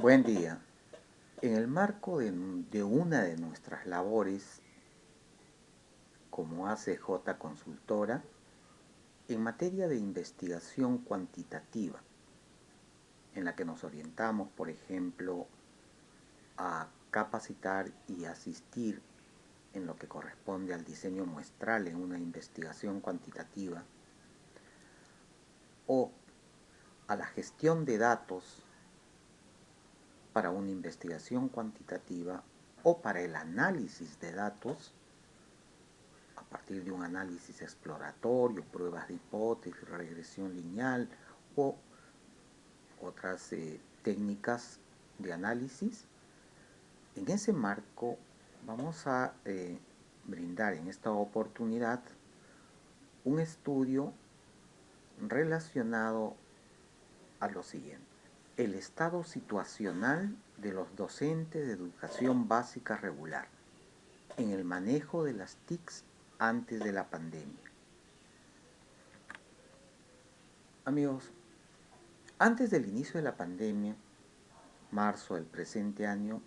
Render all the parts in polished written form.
Buen día. En el marco de una de nuestras labores como ACJ Consultora, en materia de investigación cuantitativa, en la que nos orientamos, por ejemplo, a capacitar y asistir en lo que corresponde al diseño muestral en una investigación cuantitativa, o a la gestión de datos para una investigación cuantitativa, o para el análisis de datos, a partir de un análisis exploratorio, pruebas de hipótesis, regresión lineal o otras técnicas de análisis. En ese marco vamos a brindar en esta oportunidad un estudio relacionado a lo siguiente: el estado situacional de los docentes de educación básica regular en el manejo de las TICs antes de la pandemia. Amigos, antes del inicio de la pandemia, marzo del presente año,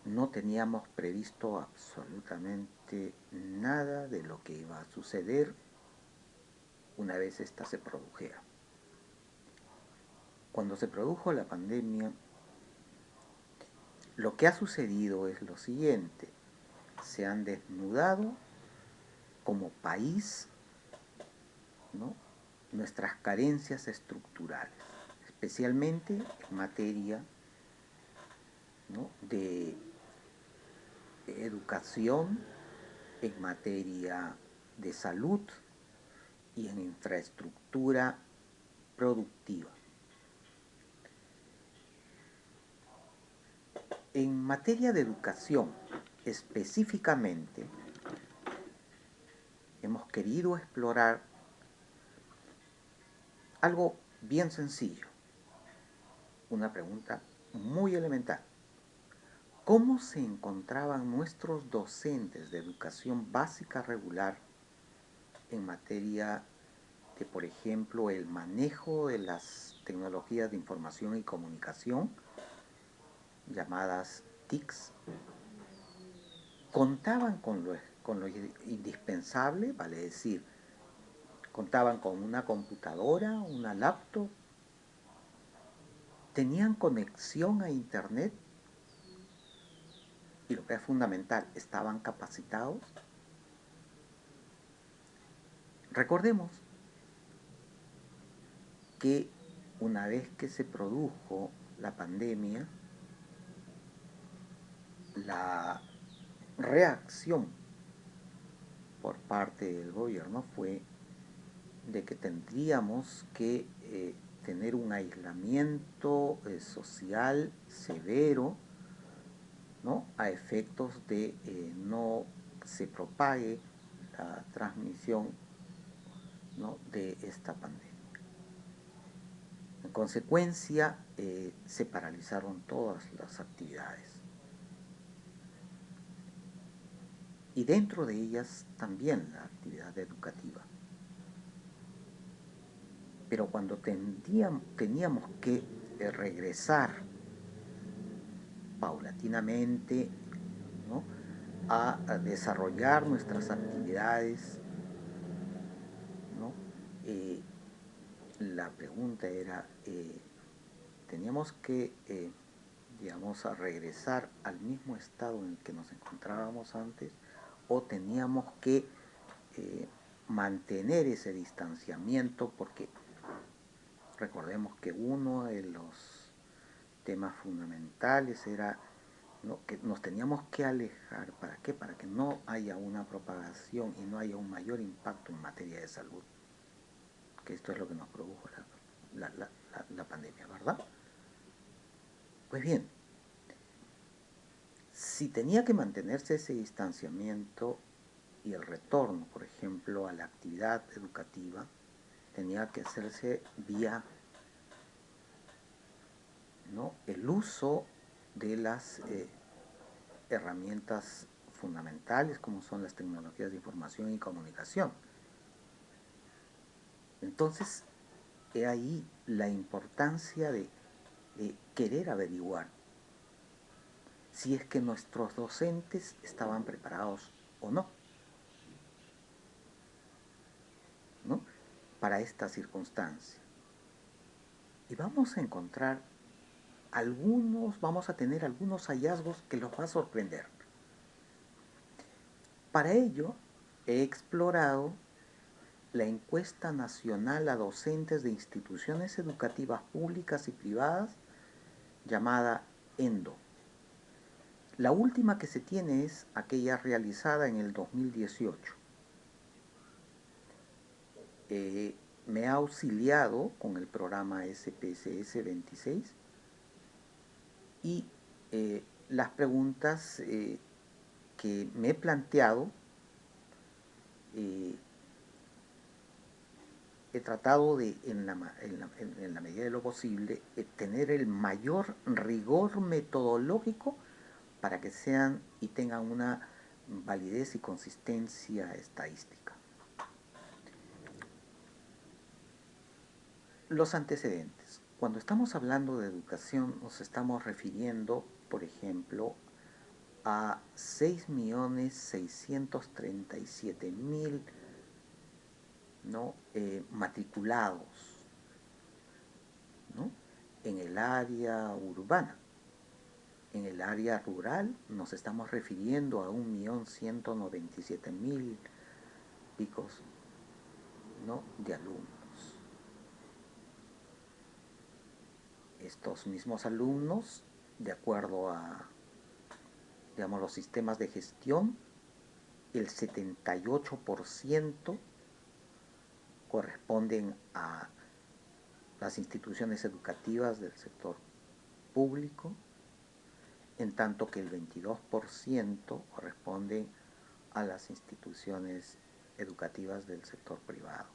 no teníamos previsto absolutamente nada de lo que iba a suceder una vez esta se produjera. Cuando se produjo la pandemia, lo que ha sucedido es lo siguiente: se han desnudado como país, ¿no?, nuestras carencias estructurales, especialmente en materia, ¿no?, de educación, en materia de salud y en infraestructura productiva. En materia de educación, específicamente, hemos querido explorar algo bien sencillo, una pregunta muy elemental. ¿Cómo se encontraban nuestros docentes de educación básica regular en materia de, por ejemplo, el manejo de las tecnologías de información y comunicación, llamadas TICs? ¿Contaban con lo indispensable? Vale decir, ¿contaban con una computadora, una laptop? ¿Tenían conexión a internet? Y lo que es fundamental, ¿estaban capacitados? Recordemos que una vez que se produjo la pandemia, la reacción por parte del gobierno fue de que tendríamos que tener un aislamiento social severo, ¿no?, a efectos de no se propague la transmisión, ¿no?, de esta pandemia. En consecuencia, se paralizaron todas las actividades. Y dentro de ellas también la actividad educativa. Pero cuando teníamos que regresar paulatinamente, ¿no?, a desarrollar nuestras actividades, ¿no?, la pregunta era, teníamos que, digamos, a regresar al mismo estado en el que nos encontrábamos antes, o teníamos que mantener ese distanciamiento, porque recordemos que uno de los temas fundamentales era, ¿no?, que nos teníamos que alejar. ¿Para qué? Para que no haya una propagación y no haya un mayor impacto en materia de salud, que esto es lo que nos produjo la pandemia, ¿verdad? Pues bien, si tenía que mantenerse ese distanciamiento y el retorno, por ejemplo, a la actividad educativa, tenía que hacerse vía, ¿no?, el uso de las herramientas fundamentales como son las tecnologías de información y comunicación. Entonces, he ahí la importancia de querer averiguar si es que nuestros docentes estaban preparados o no, ¿no? Para esta circunstancia. Y vamos a encontrar vamos a tener algunos hallazgos que los va a sorprender. Para ello, he explorado la encuesta nacional a docentes de instituciones educativas públicas y privadas llamada ENDO. La última que se tiene es aquella realizada en el 2018. Me ha auxiliado con el programa SPSS 26 y las preguntas que me he planteado he tratado de, en la medida de lo posible, tener el mayor rigor metodológico para que sean y tengan una validez y consistencia estadística. Los antecedentes. Cuando estamos hablando de educación nos estamos refiriendo, por ejemplo, a 6.637.000, ¿no? Matriculados, ¿no? En el área urbana. En el área rural nos estamos refiriendo a 1.197.000 picos, ¿no? de alumnos. Estos mismos alumnos, de acuerdo a, digamos, los sistemas de gestión, el 78% corresponden a las instituciones educativas del sector público, en tanto que el 22% corresponde a las instituciones educativas del sector privado.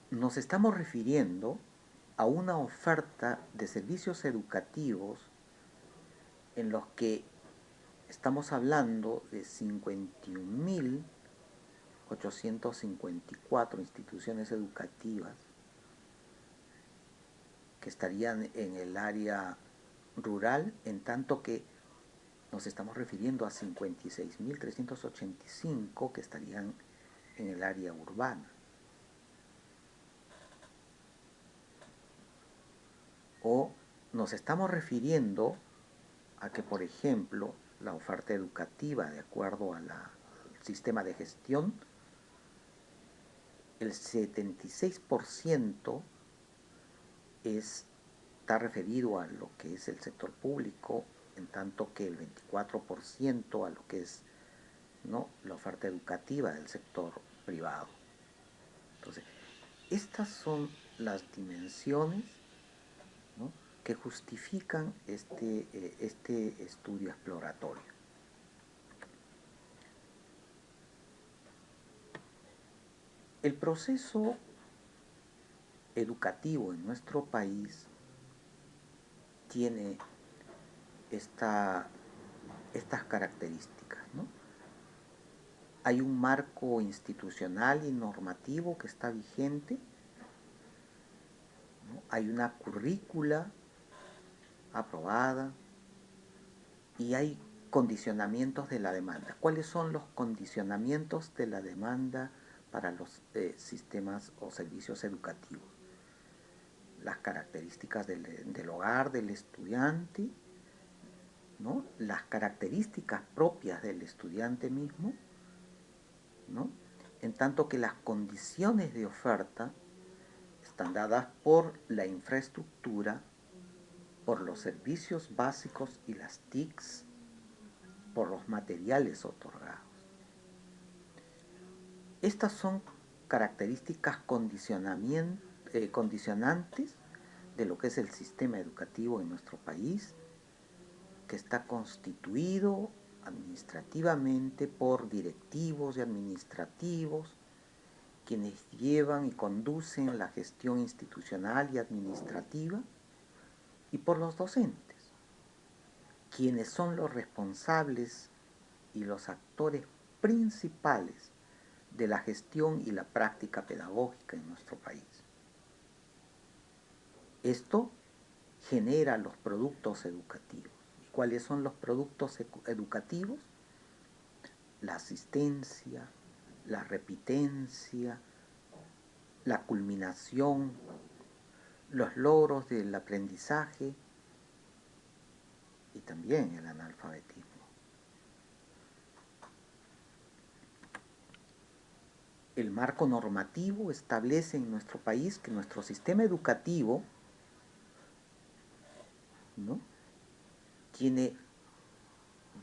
Nos estamos refiriendo a una oferta de servicios educativos en los que estamos hablando de 51.854 instituciones educativas que estarían en el área rural, en tanto que nos estamos refiriendo a 56.385 que estarían en el área urbana. O nos estamos refiriendo a que, por ejemplo, la oferta educativa, de acuerdo al sistema de gestión, el 76% está referido a lo que es el sector público, en tanto que el 24% a lo que es, ¿no? la oferta educativa del sector privado. Entonces, estas son las dimensiones, ¿no? que justifican este estudio exploratorio. El proceso educativo en nuestro país tiene estas características, ¿no? Hay un marco institucional y normativo que está vigente, ¿no? Hay una currícula aprobada y hay condicionamientos de la demanda. ¿Cuáles son los condicionamientos de la demanda para los sistemas o servicios educativos? Las características del hogar del estudiante, ¿no? Las características propias del estudiante mismo, ¿no? En tanto que las condiciones de oferta están dadas por la infraestructura, por los servicios básicos y las TICs, por los materiales otorgados. Estas son características condicionantes de lo que es el sistema educativo en nuestro país, que está constituido administrativamente por directivos y administrativos, quienes llevan y conducen la gestión institucional y administrativa, y por los docentes, quienes son los responsables y los actores principales de la gestión y la práctica pedagógica en nuestro país. Esto genera los productos educativos. ¿Y cuáles son los productos educativos? La asistencia, la repitencia, la culminación, los logros del aprendizaje y también el analfabetismo. El marco normativo establece en nuestro país que nuestro sistema educativo, ¿no?, tiene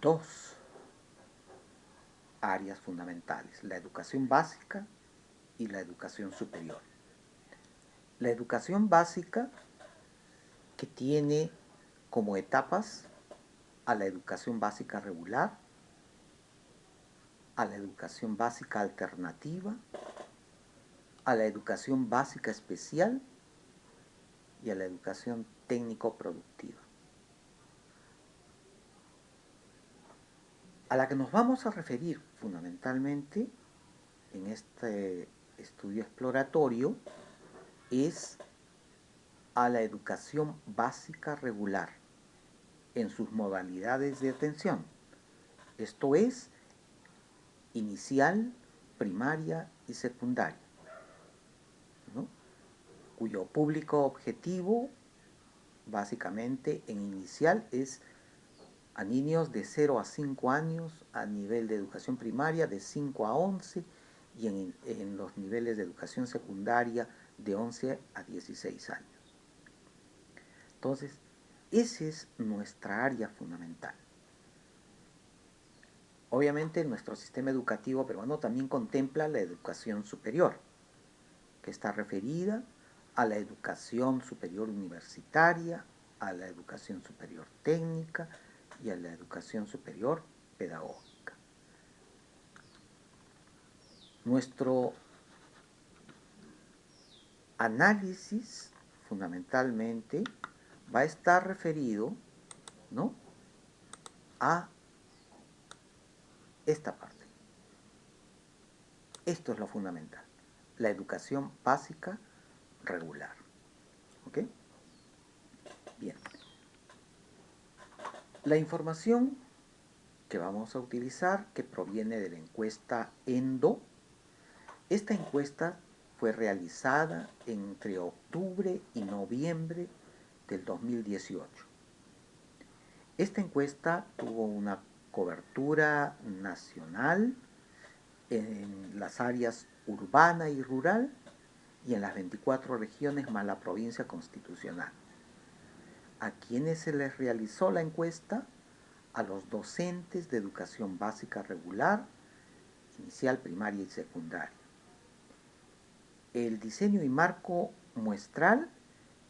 dos áreas fundamentales: la educación básica y la educación superior. La educación básica, que tiene como etapas a la educación básica regular, a la educación básica alternativa, a la educación básica especial y a la educación técnico-productiva. A la que nos vamos a referir fundamentalmente en este estudio exploratorio es a la educación básica regular en sus modalidades de atención. Esto es inicial, primaria y secundaria, ¿no?, cuyo público objetivo básicamente en inicial es a niños de 0 a 5 años, a nivel de educación primaria de 5 a 11 y en los niveles de educación secundaria de 11 a 16 años. Entonces, esa es nuestra área fundamental. Obviamente nuestro sistema educativo peruano también contempla la educación superior, que está referida a la educación superior universitaria, a la educación superior técnica y a la educación superior pedagógica. Nuestro análisis fundamentalmente va a estar referido, ¿no?, a esta parte. Esto es lo fundamental: la educación básica regular. ¿Ok? Bien. La información que vamos a utilizar, que proviene de la encuesta ENDO, esta encuesta fue realizada entre octubre y noviembre del 2018. Esta encuesta tuvo una cobertura nacional en las áreas urbana y rural y en las 24 regiones más la provincia constitucional. ¿A quiénes se les realizó la encuesta? A los docentes de educación básica regular, inicial, primaria y secundaria. El diseño y marco muestral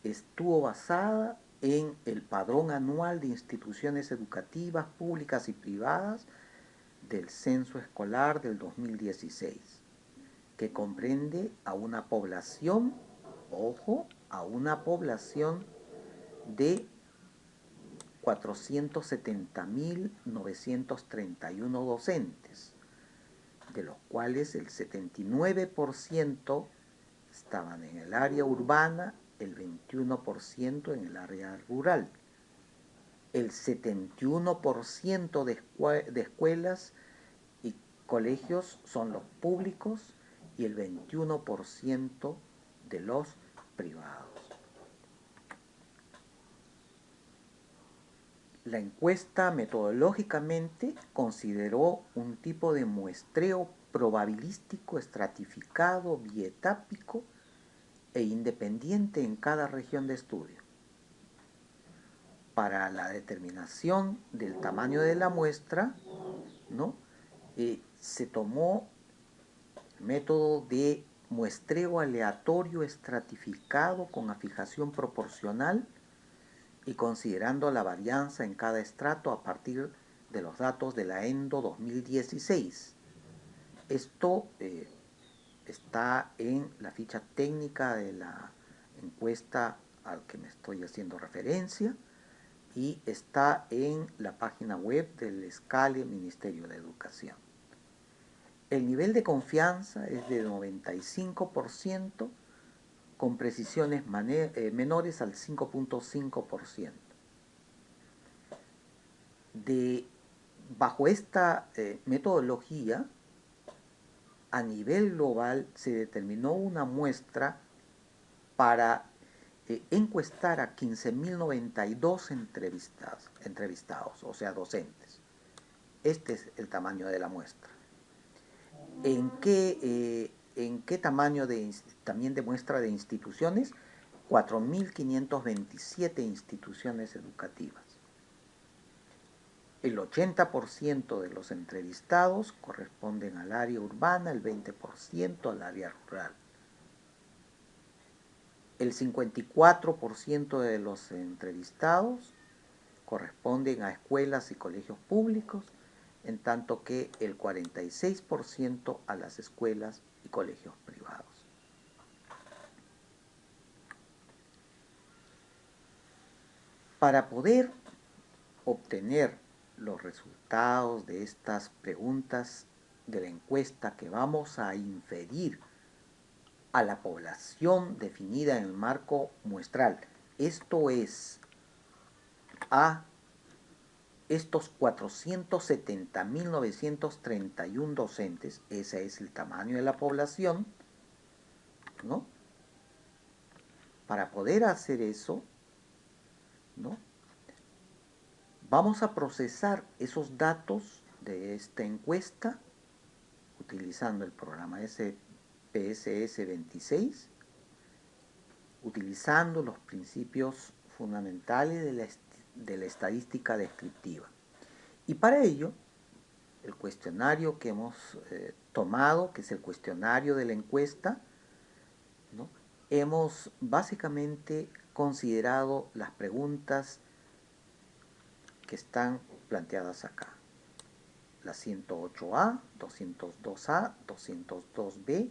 estuvo basada en el Padrón Anual de Instituciones Educativas Públicas y Privadas del Censo Escolar del 2016, que comprende a una población, ojo, a una población de 470.931 docentes, de los cuales el 79% estaban en el área urbana, el 21% en el área rural. El 71% de escuelas y colegios son los públicos y el 21% de los privados. La encuesta metodológicamente consideró un tipo de muestreo probabilístico, estratificado, bietápico e independiente en cada región de estudio. Para la determinación del tamaño de la muestra, ¿no?, se tomó el método de muestreo aleatorio estratificado con afijación proporcional y considerando la varianza en cada estrato a partir de los datos de la ENDO 2016. Esto está en la ficha técnica de la encuesta al que me estoy haciendo referencia y está en la página web del SCALE Ministerio de Educación. El nivel de confianza es de 95%, con precisiones menores al 5.5%. Bajo esta metodología, a nivel global se determinó una muestra para encuestar a 15.092 entrevistados, o sea, docentes. Este es el tamaño de la muestra. ¿En qué tamaño también de muestra de instituciones? 4.527 instituciones educativas. El 80% de los entrevistados corresponden al área urbana, el 20% al área rural. El 54% de los entrevistados corresponden a escuelas y colegios públicos, en tanto que el 46% a las escuelas y colegios privados. Para poder obtener los resultados de estas preguntas de la encuesta que vamos a inferir a la población definida en el marco muestral, esto es, a estos 470.931 docentes, ese es el tamaño de la población, ¿no? Para poder hacer eso, ¿no?, vamos a procesar esos datos de esta encuesta utilizando el programa SPSS 26, utilizando los principios fundamentales de la estadística descriptiva. Y para ello, el cuestionario que hemos tomado, que es el cuestionario de la encuesta, ¿no?, hemos básicamente considerado las preguntas que están planteadas acá. La 108A, 202A, 202B,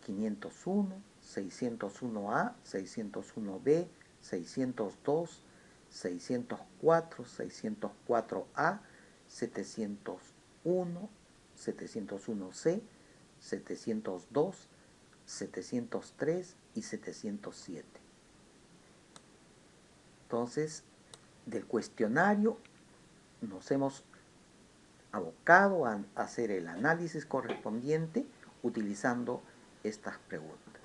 501, 601A, 601B, 602, 604, 604A, 701, 701C, 702, 703 y 707. Entonces, del cuestionario nos hemos abocado a hacer el análisis correspondiente utilizando estas preguntas.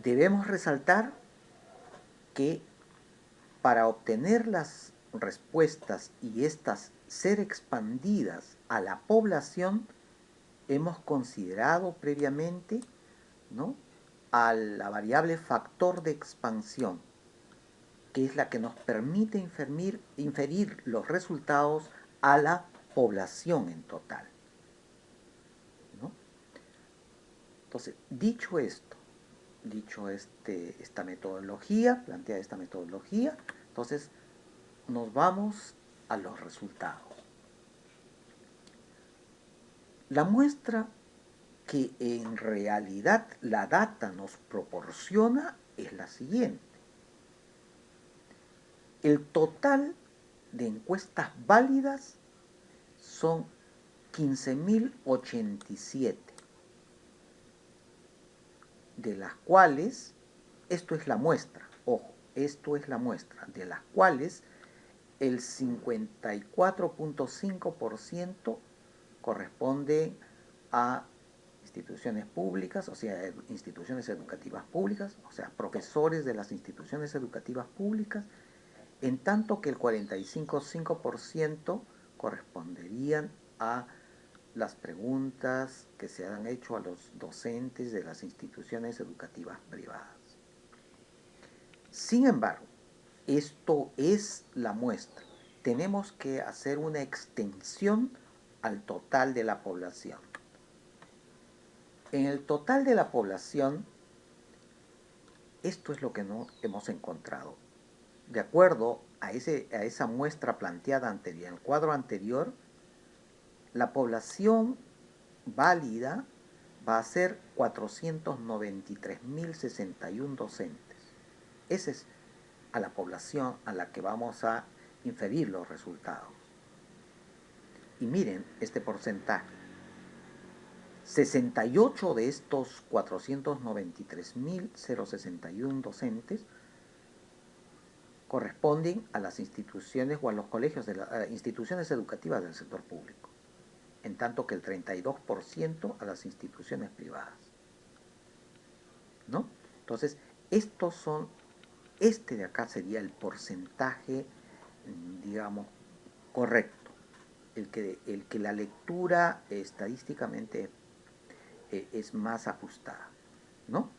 Debemos resaltar que para obtener las respuestas y estas ser expandidas a la población, hemos considerado previamente, ¿no?, a la variable factor de expansión, que es la que nos permite inferir los resultados a la población en total, ¿no? Entonces, dicho esta metodología, planteada esta metodología, entonces nos vamos a los resultados. La muestra que en realidad la data nos proporciona es la siguiente. El total de encuestas válidas son 15.087, de las cuales, esto es la muestra, ojo, esto es la muestra, de las cuales el 54.5% corresponde a instituciones públicas, o sea, instituciones educativas públicas, o sea, profesores de las instituciones educativas públicas, en tanto que el 45.5% corresponderían a las preguntas que se han hecho a los docentes de las instituciones educativas privadas. Sin embargo, esto es la muestra. Tenemos que hacer una extensión al total de la población. En el total de la población, esto es lo que no hemos encontrado. De acuerdo a esa muestra planteada anterior, en el cuadro anterior, la población válida va a ser 493.061 docentes. Esa es a la población a la que vamos a inferir los resultados. Y miren este porcentaje. 68 de estos 493.061 docentes corresponden a las instituciones o a los colegios de instituciones educativas del sector público, en tanto que el 32% a las instituciones privadas, ¿no? Entonces, este de acá sería el porcentaje, digamos, correcto, el que la lectura estadísticamente es más ajustada, ¿no?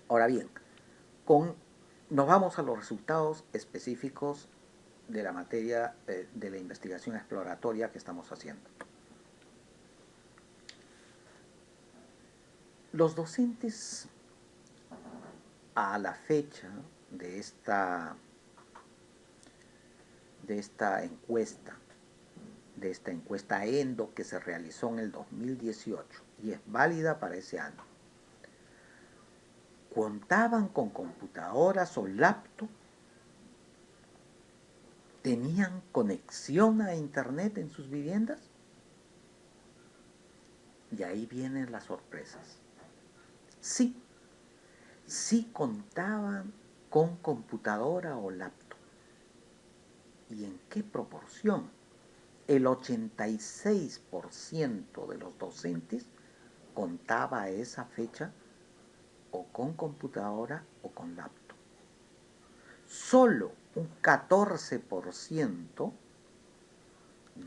Ahora bien, nos vamos a los resultados específicos de la materia de la investigación exploratoria que estamos haciendo. Los docentes a la fecha de esta encuesta ENDO que se realizó en el 2018 y es válida para ese año, contaban con computadoras o laptop, tenían conexión a internet en sus viviendas. Y ahí vienen las sorpresas. Sí, sí contaban con computadora o laptop. ¿Y en qué proporción? El 86% de los docentes contaba a esa fecha o con computadora o con laptop. Solo un 14%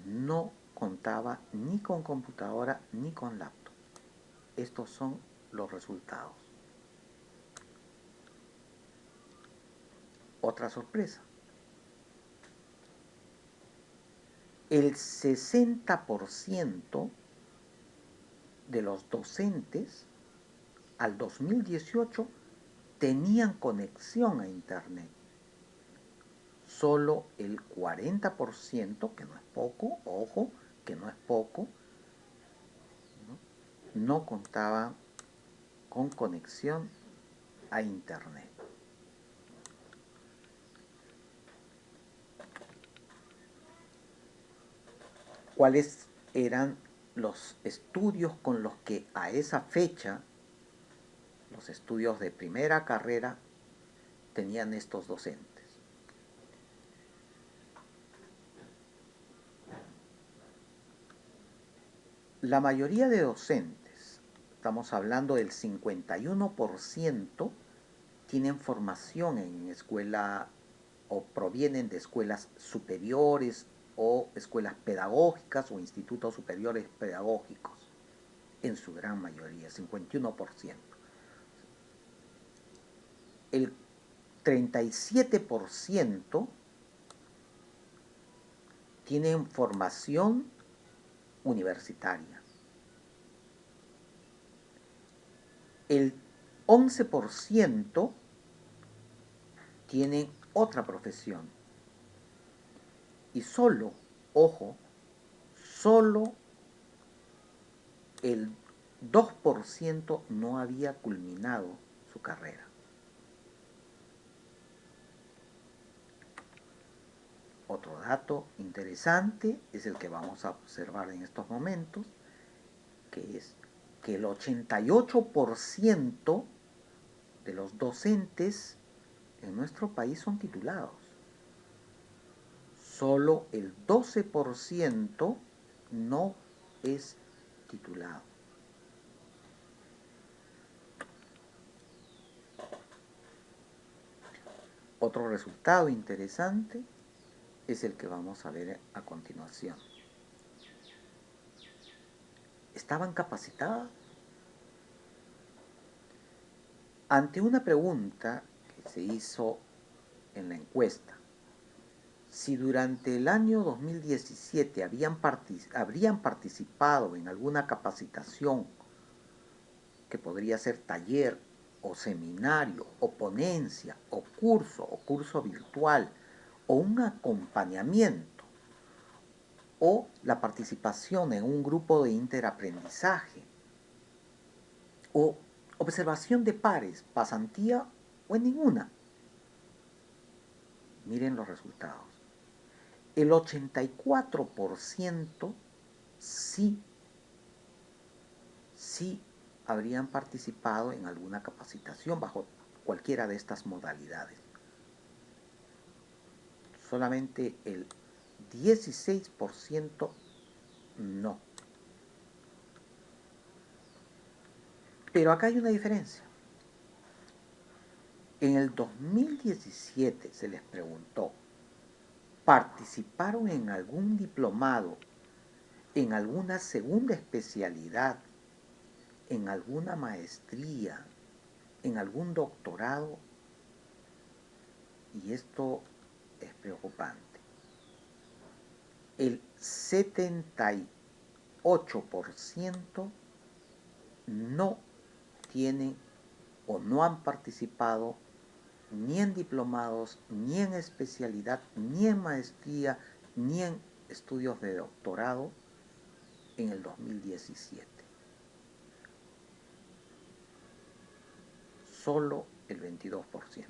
no contaba ni con computadora ni con laptop. Estos son los resultados. Otra sorpresa. El 60% de los docentes al 2018 tenían conexión a internet. Solo el 40%, que no es poco, ojo, que no es poco, no contaba con conexión a internet. ¿Cuáles eran los estudios con los que a esa fecha, los estudios de primera carrera, tenían estos docentes? La mayoría de docentes, estamos hablando del 51%, tienen formación en escuela o provienen de escuelas superiores o escuelas pedagógicas o institutos superiores pedagógicos, en su gran mayoría, 51%. El 37% tienen formación universitaria. El 11% tienen otra profesión. Y solo, ojo, solo el 2% no había culminado su carrera. Otro dato interesante es el que vamos a observar en estos momentos, que es que el 88% de los docentes en nuestro país son titulados. Solo el 12% no es titulado. Otro resultado interesante es el que vamos a ver a continuación. ¿Estaban capacitadas? Ante una pregunta que se hizo en la encuesta, si durante el año 2017 habrían participado en alguna capacitación, que podría ser taller o seminario o ponencia o curso virtual o un acompañamiento o la participación en un grupo de interaprendizaje o observación de pares, pasantía o en ninguna. Miren los resultados. El 84% sí sí habrían participado en alguna capacitación bajo cualquiera de estas modalidades. Solamente el 16% no. Pero acá hay una diferencia. En el 2017 se les preguntó, ¿participaron en algún diplomado, en alguna segunda especialidad, en alguna maestría, en algún doctorado? Y esto es preocupante. El 78% no tienen o no han participado ni en diplomados, ni en especialidad, ni en maestría, ni en estudios de doctorado en el 2017. Solo el 22%.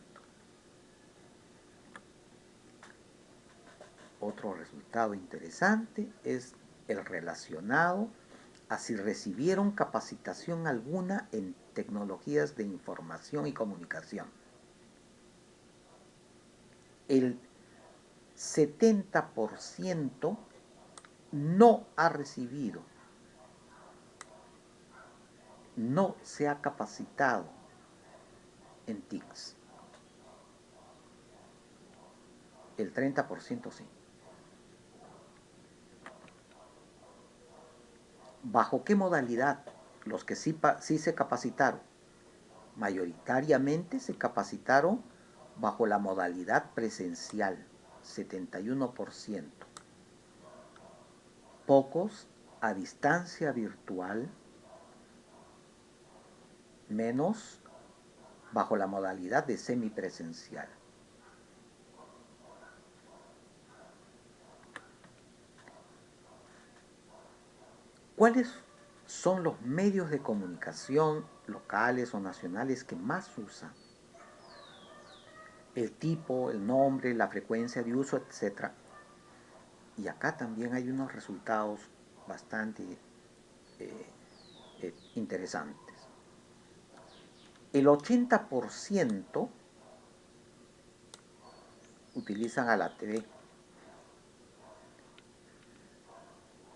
Otro resultado interesante es el relacionado a si recibieron capacitación alguna en tecnologías de información y comunicación. El 70% no ha recibido, no se ha capacitado en TICs. El 30% sí. ¿Bajo qué modalidad? Los que sí se capacitaron. Mayoritariamente se capacitaron bajo la modalidad presencial, 71%. Pocos a distancia virtual, menos bajo la modalidad de semipresencial. ¿Cuáles son los medios de comunicación locales o nacionales que más usan? El tipo, el nombre, la frecuencia de uso, etc. Y acá también hay unos resultados bastante interesantes. El 80% utilizan a la TV.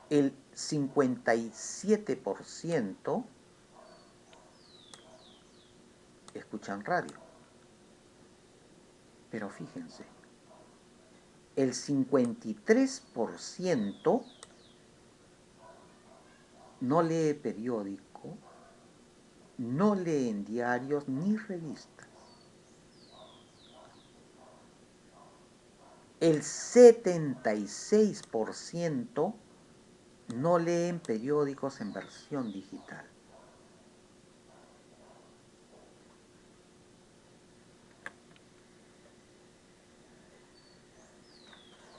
El 57% escuchan radio. Pero fíjense, el 53% no lee periódico, no leen diarios ni revistas. El 76% no leen periódicos en versión digital.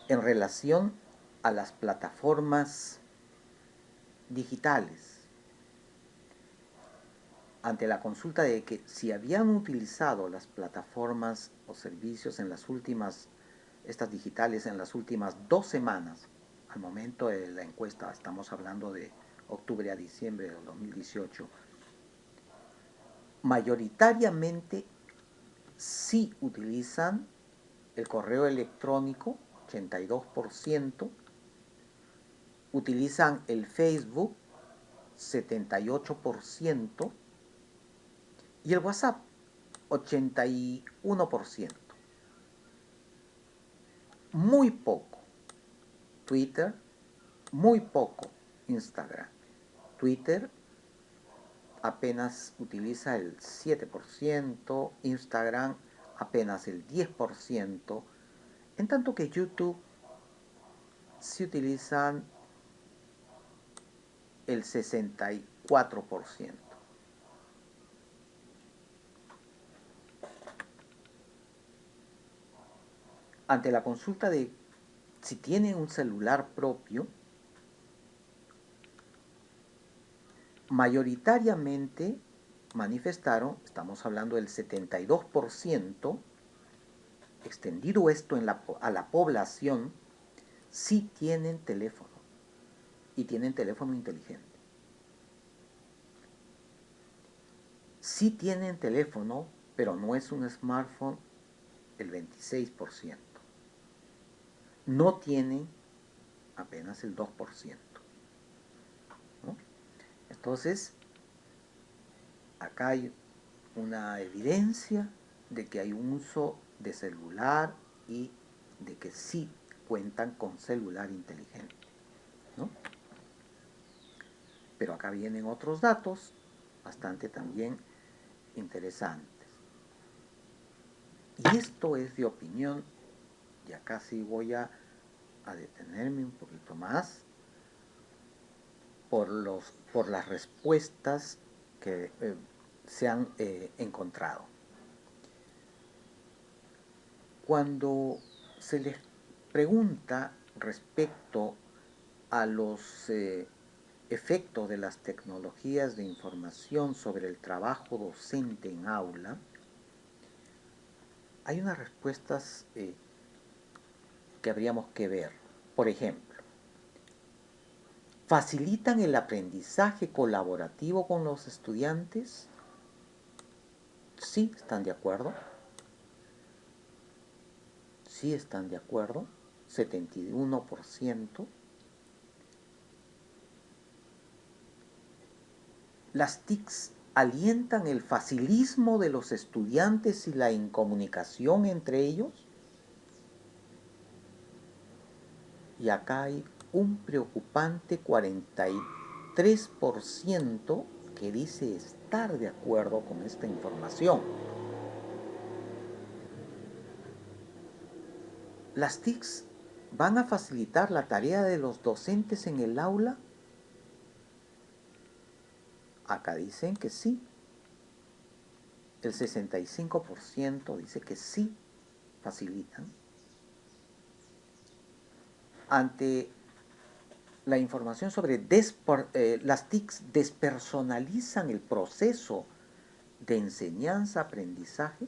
En relación a las plataformas digitales, ante la consulta de que si habían utilizado las plataformas o servicios en las últimas, estas digitales en las últimas 2 semanas, al momento de la encuesta, estamos hablando de octubre a diciembre del 2018, mayoritariamente sí utilizan el correo electrónico, 82%, utilizan el Facebook, 78%, y el WhatsApp, 81%. Muy poco Twitter, muy poco Instagram. Twitter apenas utiliza el 7%, Instagram apenas el 10%, en tanto que YouTube sí utilizan el 64%. Ante la consulta de si tienen un celular propio, mayoritariamente manifestaron, estamos hablando del 72%, extendido esto a la población, sí tienen teléfono y tienen teléfono inteligente. Sí tienen teléfono, pero no es un smartphone el 26%. No tienen apenas el 2%. ¿No? Entonces, acá hay una evidencia de que hay un uso de celular y de que sí cuentan con celular inteligente, ¿no? Pero acá vienen otros datos bastante también interesantes. Y esto es de opinión, y acá sí voy a detenerme un poquito más por las respuestas que se han encontrado. Cuando se les pregunta respecto a los efectos de las tecnologías de información sobre el trabajo docente en aula, hay unas respuestas que habríamos que ver. Por ejemplo, ¿facilitan el aprendizaje colaborativo con los estudiantes? Sí, están de acuerdo. Sí, están de acuerdo. 71%. Las TICs alientan el facilismo de los estudiantes y la incomunicación entre ellos. Y acá hay un preocupante 43% que dice estar de acuerdo con esta información. ¿Las TICs van a facilitar la tarea de los docentes en el aula? Acá dicen que sí. El 65% dice que sí facilitan. Ante la información sobre las TICs despersonalizan el proceso de enseñanza-aprendizaje.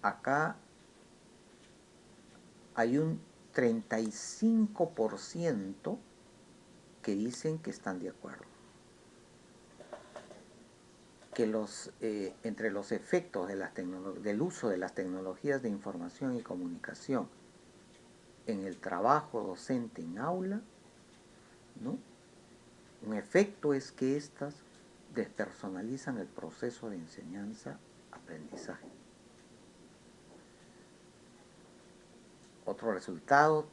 Acá hay un 35% que dicen que están de acuerdo. Que entre los efectos del uso de las tecnologías de información y comunicación en el trabajo docente en aula, ¿no? Un efecto es que éstas despersonalizan el proceso de enseñanza-aprendizaje. Otro resultado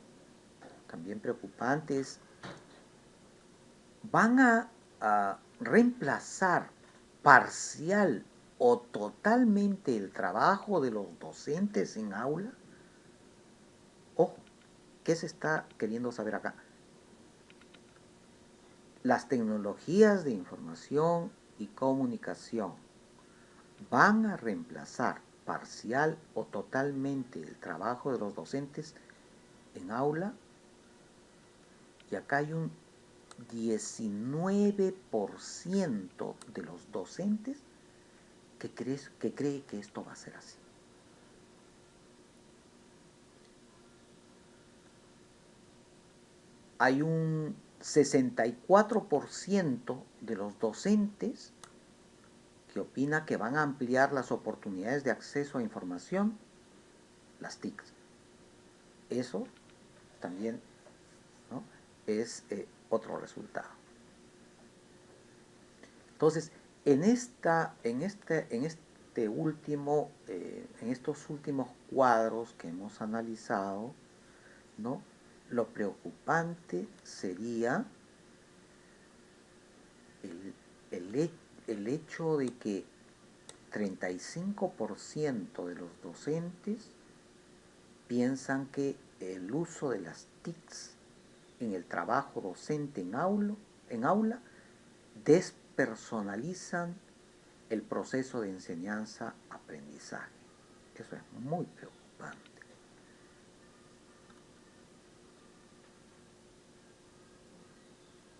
también preocupante es, ¿van a reemplazar parcial o totalmente el trabajo de los docentes en aula? Ojo, ¿qué se está queriendo saber acá? Las tecnologías de información y comunicación van a reemplazar parcial o totalmente el trabajo de los docentes en aula, y acá hay un 19% de los docentes que cree que esto va a ser así. Hay un 64% de los docentes que opina que van a ampliar las oportunidades de acceso a información, las TICs. Eso también, ¿no?, es otro resultado. Entonces, en estos últimos cuadros que hemos analizado, ¿no?, lo preocupante sería el hecho de que 35% de los docentes piensan que el uso de las TICs en el trabajo docente en aula despersonalizan el proceso de enseñanza-aprendizaje. Eso es muy preocupante.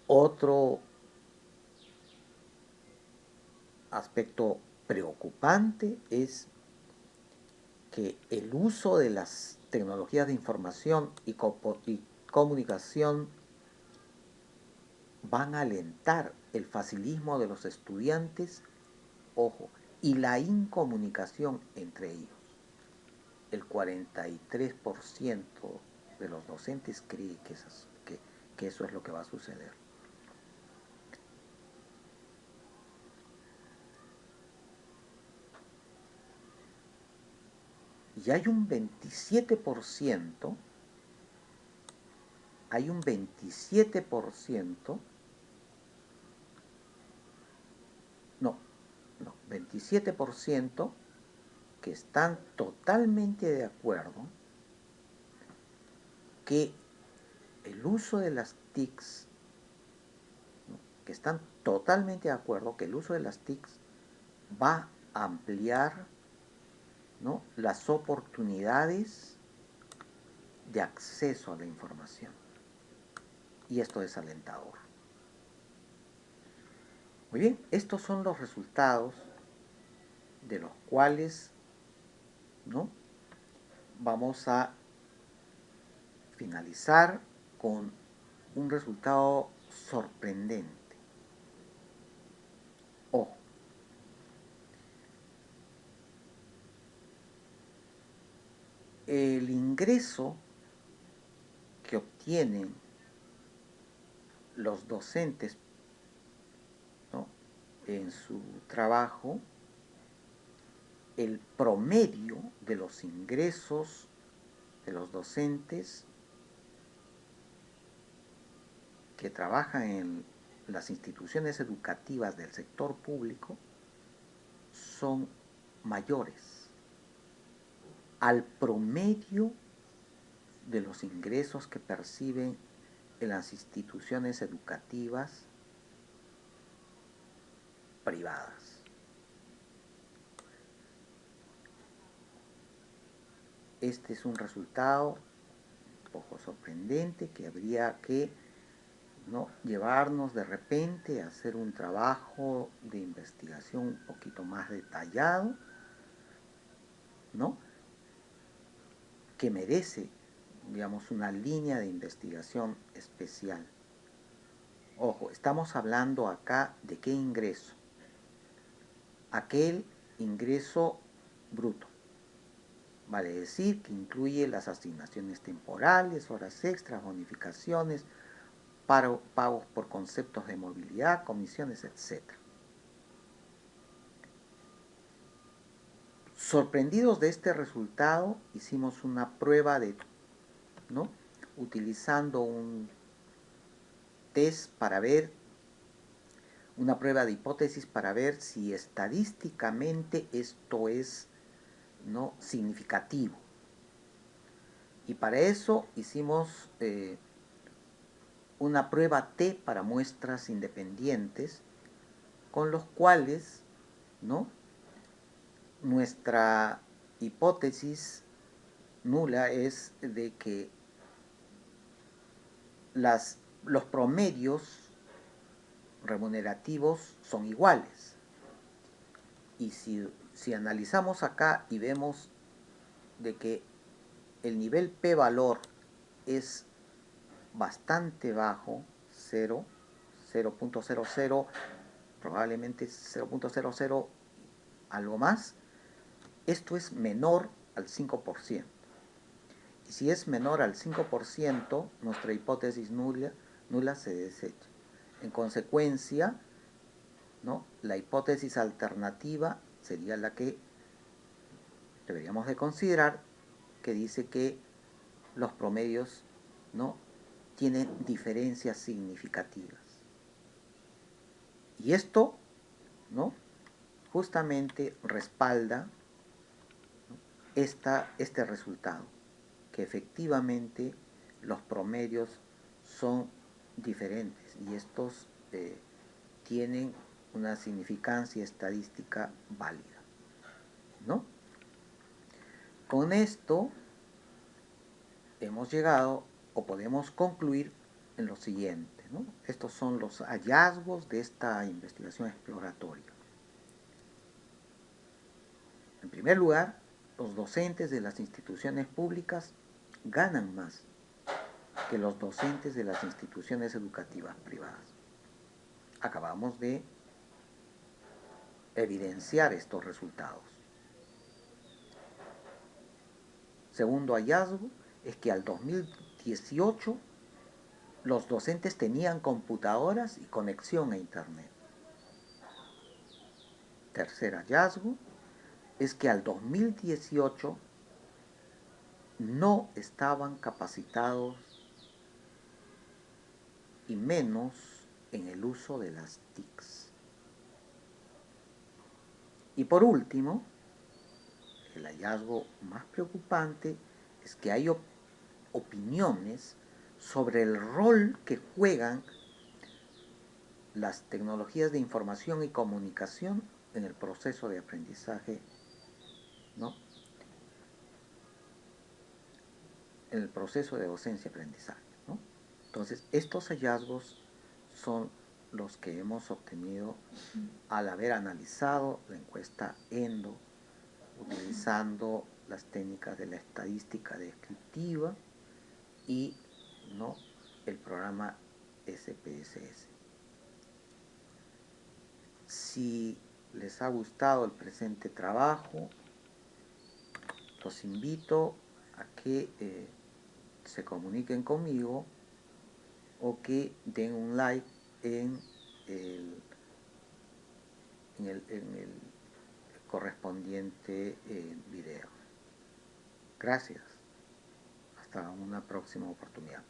Otro aspecto preocupante es que el uso de las tecnologías de información y comunicación van a alentar el facilismo de los estudiantes, ojo, y la incomunicación entre ellos. El 43% de los docentes cree que eso es lo que va a suceder. Y hay un 27%, hay un 27%, no, 27% que están totalmente de acuerdo que el uso de las TICs, ¿no? Que están totalmente de acuerdo que el uso de las TICs va a ampliar, ¿no?, las oportunidades de acceso a la información. Y esto es alentador. Muy bien, estos son los resultados de los cuales, ¿no?, vamos a finalizar con un resultado sorprendente. Ojo, el ingreso que obtienen los docentes, ¿no?, en su trabajo, el promedio de los ingresos de los docentes que trabajan en las instituciones educativas del sector público son mayores al promedio de los ingresos que perciben en las instituciones educativas privadas. Este es un resultado un poco sorprendente que habría que, ¿no?, llevarnos de repente a hacer un trabajo de investigación un poquito más detallado, ¿no?, que merece, digamos, una línea de investigación especial. Ojo, estamos hablando acá de qué ingreso. Aquel ingreso bruto. Vale decir que incluye las asignaciones temporales, horas extras, bonificaciones, pagos por conceptos de movilidad, comisiones, etc. Sorprendidos de este resultado, hicimos una prueba ¿no?, utilizando un test para ver, una prueba de hipótesis para ver si estadísticamente esto es, ¿no?, significativo. Y para eso hicimos una prueba T para muestras independientes, con los cuales, ¿no?, nuestra hipótesis nula es de que los promedios remunerativos son iguales. Y si analizamos acá y vemos de que el nivel p-valor es bastante bajo, 0.00, probablemente 0.00 algo más, esto es menor al 5%. Y si es menor al 5%, nuestra hipótesis nula se desecha. En consecuencia, ¿no?, la hipótesis alternativa sería la que deberíamos de considerar, que dice que los promedios, ¿no?, tienen diferencias significativas. Y esto, ¿no?, justamente respalda, ¿no?, este resultado, que efectivamente los promedios son diferentes y estos tienen una significancia estadística válida, ¿no? Con esto hemos llegado o podemos concluir en lo siguiente, ¿no? Estos son los hallazgos de esta investigación exploratoria. En primer lugar, los docentes de las instituciones públicas ganan más que los docentes de las instituciones educativas privadas. acabamos de evidenciar estos resultados. Segundo hallazgo es que al 2018 los docentes tenían computadoras y conexión a Internet. Tercer hallazgo es que al 2018 no estaban capacitados y menos en el uso de las TICs. Y por último, el hallazgo más preocupante es que hay opiniones sobre el rol que juegan las tecnologías de información y comunicación en el proceso de aprendizaje, ¿no? En el proceso de docencia-aprendizaje, ¿no? Entonces, estos hallazgos son los que hemos obtenido al haber analizado la encuesta ENDO, utilizando las técnicas de la estadística descriptiva y, ¿no?, el programa SPSS. Si les ha gustado el presente trabajo, los invito a que se comuniquen conmigo o que den un like en el, en el correspondiente video. Gracias. Hasta una próxima oportunidad.